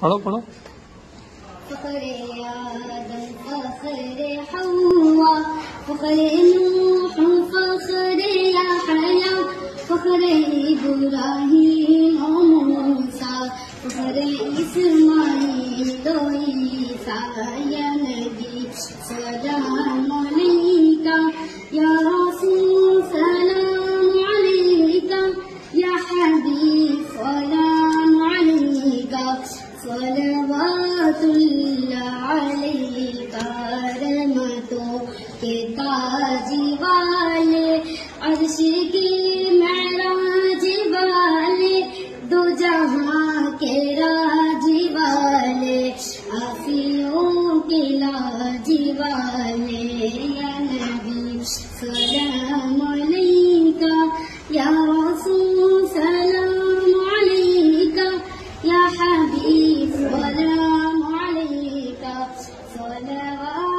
پڑھو پڑھو. فخر آدم فخر حوا فخر نوح فخر یحییٰ فخر ابراہیم و موسیٰ فخر اسماعیل و عیسیٰ یا نبی سلام علیکہ یا رسول سلام علیکہ یا حبیب سلام علیکہ صلوات اللہ علیکہ. رحمتوں کے تاج والے عرش کی معراج والے دو جہاں کے راج والے عافیوں کے لاج والے یا نبی سلام علیکہ یا رسول سلام علیکہ یا حبیب سلام علیکہ صلوات